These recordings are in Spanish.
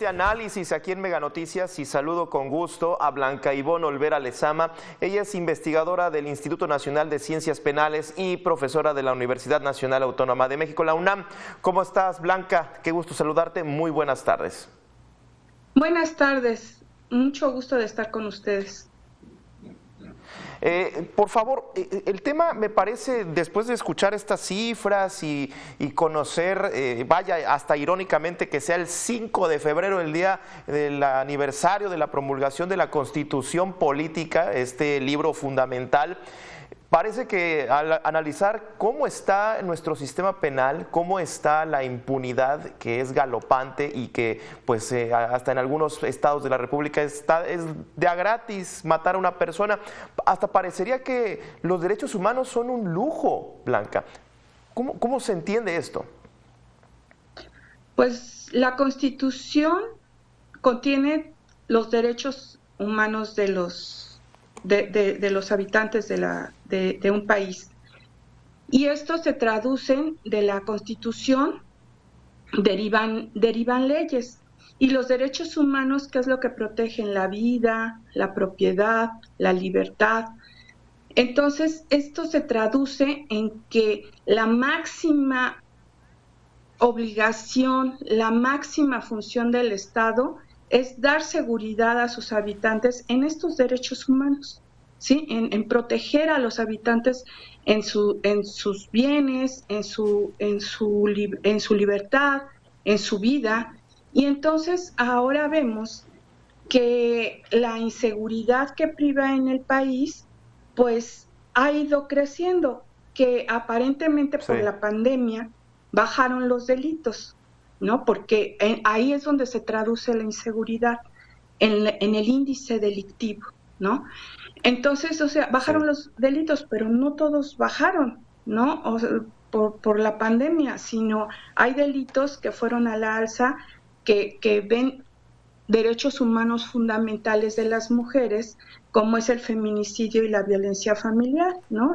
este análisis aquí en Mega Noticias y saludo con gusto a Blanca Ivonne Olvera Lezama. Ella es investigadora del Instituto Nacional de Ciencias Penales y profesora de la Universidad Nacional Autónoma de México, la UNAM. ¿Cómo estás, Blanca? Qué gusto saludarte. Muy buenas tardes. Buenas tardes. Mucho gusto de estar con ustedes. Por favor, el tema me parece, después de escuchar estas cifras y conocer, vaya, hasta irónicamente que sea el 5 de febrero, el día del aniversario de la promulgación de la Constitución Política, este libro fundamental, parece que al analizar cómo está nuestro sistema penal, cómo está la impunidad, que es galopante y que pues hasta en algunos estados de la República es de a gratis matar a una persona, hasta parecería que los derechos humanos son un lujo, Blanca. ¿Cómo se entiende esto? Pues la Constitución contiene los derechos humanos de los habitantes de un país. Y estos se traducen de la Constitución, derivan leyes. Y los derechos humanos, ¿qué es lo que protegen? La vida, la propiedad, la libertad. Entonces, esto se traduce en que la máxima obligación, la máxima función del Estado es dar seguridad a sus habitantes en estos derechos humanos, ¿sí? En proteger a los habitantes en sus bienes, en su libertad, en su vida. Y entonces ahora vemos que la inseguridad que priva en el país, pues ha ido creciendo, que aparentemente por la pandemia bajaron los delitos, ¿no? Porque ahí es donde se traduce la inseguridad, en el índice delictivo, ¿no? Entonces, o sea, bajaron los delitos, pero no todos bajaron, ¿no? O sea, por la pandemia, sino hay delitos que fueron a la alza, que ven derechos humanos fundamentales de las mujeres, como es el feminicidio y la violencia familiar, ¿no?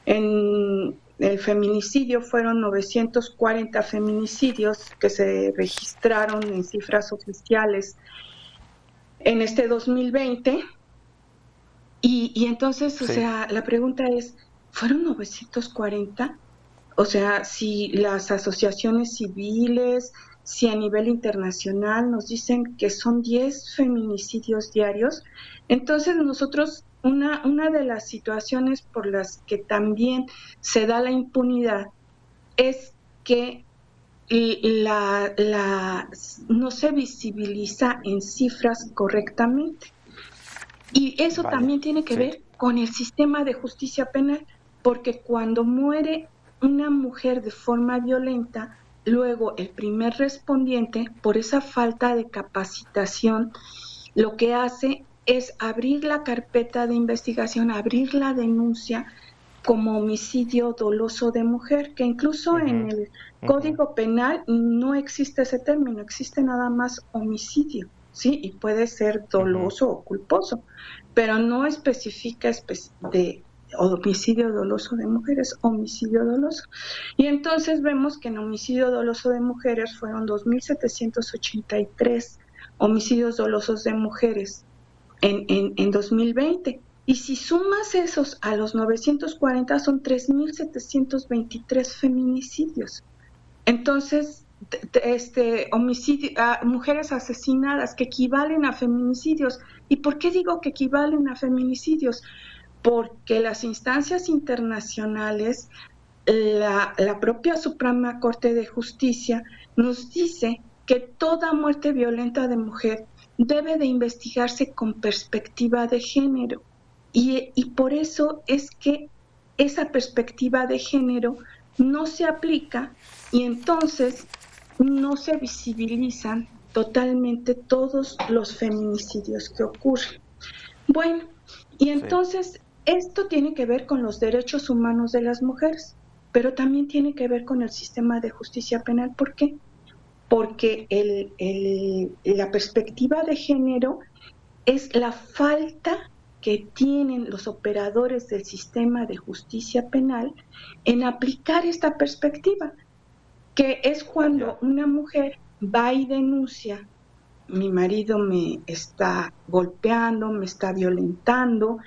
En el feminicidio fueron 940 feminicidios que se registraron en cifras oficiales en este 2020. Y entonces, o sea, la pregunta es, ¿fueron 940? O sea, si las asociaciones civiles, si a nivel internacional nos dicen que son 10 feminicidios diarios, entonces nosotros, una de las situaciones por las que también se da la impunidad es que no se visibiliza en cifras correctamente. Y eso también tiene que ver con el sistema de justicia penal, porque cuando muere una mujer de forma violenta, luego el primer respondiente, por esa falta de capacitación, lo que hace es abrir la carpeta de investigación, abrir la denuncia como homicidio doloso de mujer, que incluso en el Código Penal no existe ese término, existe nada más homicidio, ¿sí? Y puede ser doloso o culposo, pero no especifica de homicidio doloso de mujeres, homicidio doloso. Y entonces vemos que en homicidio doloso de mujeres fueron 2.783 homicidios dolosos de mujeres en 2020. Y si sumas esos a los 940, son 3.723 feminicidios. Entonces, mujeres asesinadas que equivalen a feminicidios. ¿Y por qué digo que equivalen a feminicidios? Porque las instancias internacionales, la propia Suprema Corte de Justicia nos dice que toda muerte violenta de mujer debe de investigarse con perspectiva de género. Y por eso es que esa perspectiva de género no se aplica y entonces no se visibilizan totalmente todos los feminicidios que ocurren. Bueno, y entonces esto tiene que ver con los derechos humanos de las mujeres, pero también tiene que ver con el sistema de justicia penal. ¿Por qué? Porque la perspectiva de género es la falta que tienen los operadores del sistema de justicia penal en aplicar esta perspectiva, que es cuando una mujer va y denuncia mi marido me está golpeando, me está violentando.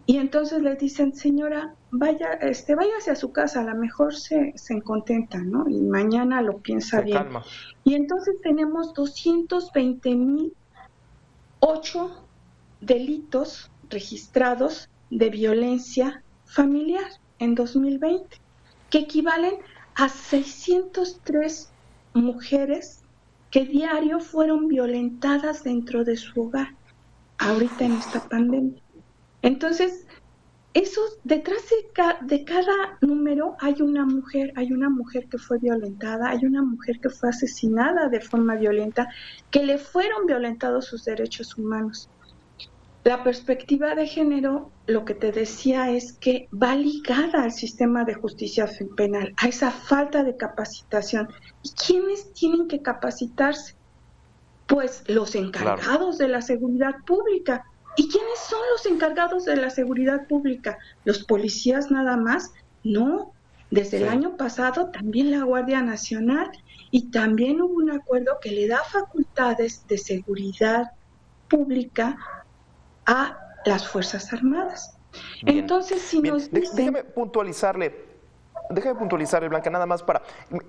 Y entonces le dicen, señora, váyase a su casa, a lo mejor se contenta, ¿no? Y mañana lo piensa Se bien. calma. Y entonces tenemos 220,008 delitos registrados de violencia familiar en 2020, que equivalen a 603 mujeres que diario fueron violentadas dentro de su hogar, ahorita en esta pandemia. Entonces, detrás de cada número hay una mujer que fue violentada, hay una mujer que fue asesinada de forma violenta, que le fueron violentados sus derechos humanos. La perspectiva de género, lo que te decía es que va ligada al sistema de justicia penal, a esa falta de capacitación. ¿Y quiénes tienen que capacitarse? Pues los encargados de la seguridad pública. ¿Y quiénes son los encargados de la seguridad pública? ¿Los policías nada más? No. Desde el año pasado también la Guardia Nacional, y también hubo un acuerdo que le da facultades de seguridad pública a las Fuerzas Armadas. Bien. Entonces, si Bien. nos dicen... Déjame puntualizarle, Blanca, nada más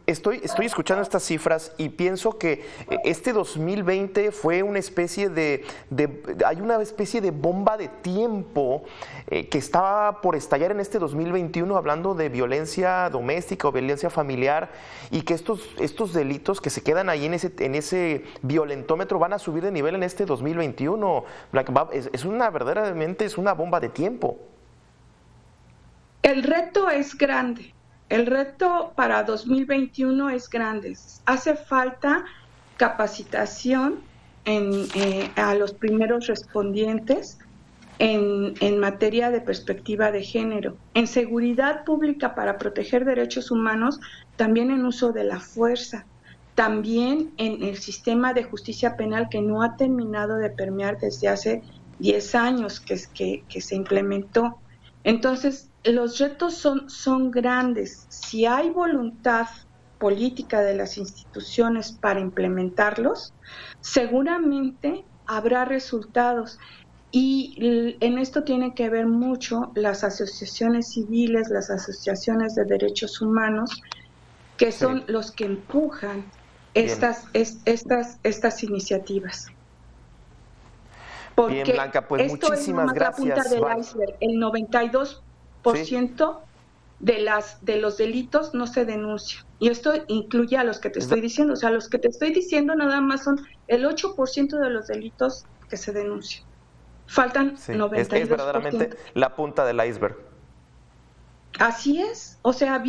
estoy escuchando estas cifras y pienso que este 2020 fue una especie hay una especie de bomba de tiempo que estaba por estallar en este 2021, hablando de violencia doméstica o violencia familiar, y que estos delitos que se quedan ahí en ese violentómetro van a subir de nivel en este 2021. Blanca, verdaderamente es una bomba de tiempo. El reto es grande. El reto para 2021 es grande. Hace falta capacitación a los primeros respondientes en materia de perspectiva de género, en seguridad pública para proteger derechos humanos, también en uso de la fuerza, también en el sistema de justicia penal que no ha terminado de permear desde hace 10 años que se implementó. Entonces, los retos son grandes. Si hay voluntad política de las instituciones para implementarlos, seguramente habrá resultados. Y en esto tiene que ver mucho las asociaciones civiles, las asociaciones de derechos humanos, que son los que empujan estas iniciativas. Porque bien, Blanca, pues esto muchísimas gracias. Es la punta del iceberg. El 92% de los delitos no se denuncia. Y esto incluye a los que te estoy diciendo. O sea, los que te estoy diciendo nada más son el 8% de los delitos que se denuncian. Faltan 92%. Es verdaderamente la punta del iceberg. Así es. O sea,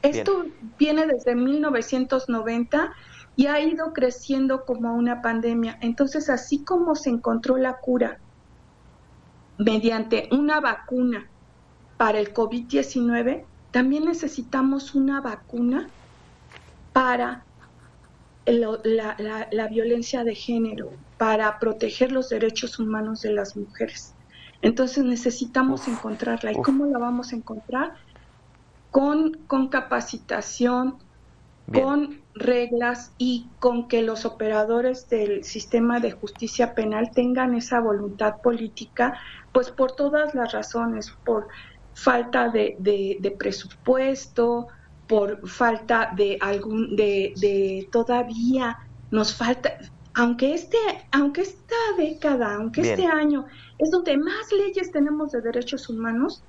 esto viene desde 1990 y ha ido creciendo como una pandemia. Entonces, así como se encontró la cura mediante una vacuna para el COVID-19, también necesitamos una vacuna para la violencia de género, para proteger los derechos humanos de las mujeres. Entonces necesitamos encontrarla. ¿Y cómo la vamos a encontrar? Con capacitación, con reglas y con que los operadores del sistema de justicia penal tengan esa voluntad política, pues por todas las razones, por falta de presupuesto, por falta de todavía nos falta, aunque esta década, este año es donde más leyes tenemos de derechos humanos,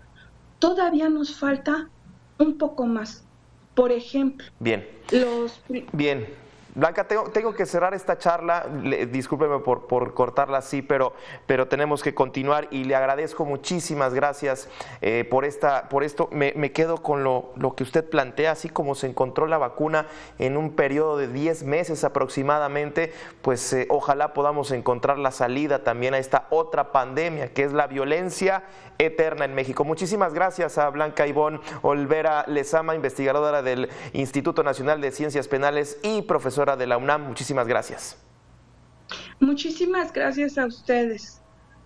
todavía nos falta un poco más. Por ejemplo, Bien, Blanca, tengo que cerrar esta charla, discúlpeme por cortarla así, pero tenemos que continuar y le agradezco muchísimas gracias por esto. Me quedo con lo que usted plantea, así como se encontró la vacuna en un periodo de 10 meses aproximadamente, pues ojalá podamos encontrar la salida también a esta otra pandemia, que es la violencia eterna en México. Muchísimas gracias a Blanca Ivonne Olvera Lezama, investigadora del Instituto Nacional de Ciencias Penales y profesora de la UNAM. Muchísimas gracias. Muchísimas gracias a ustedes.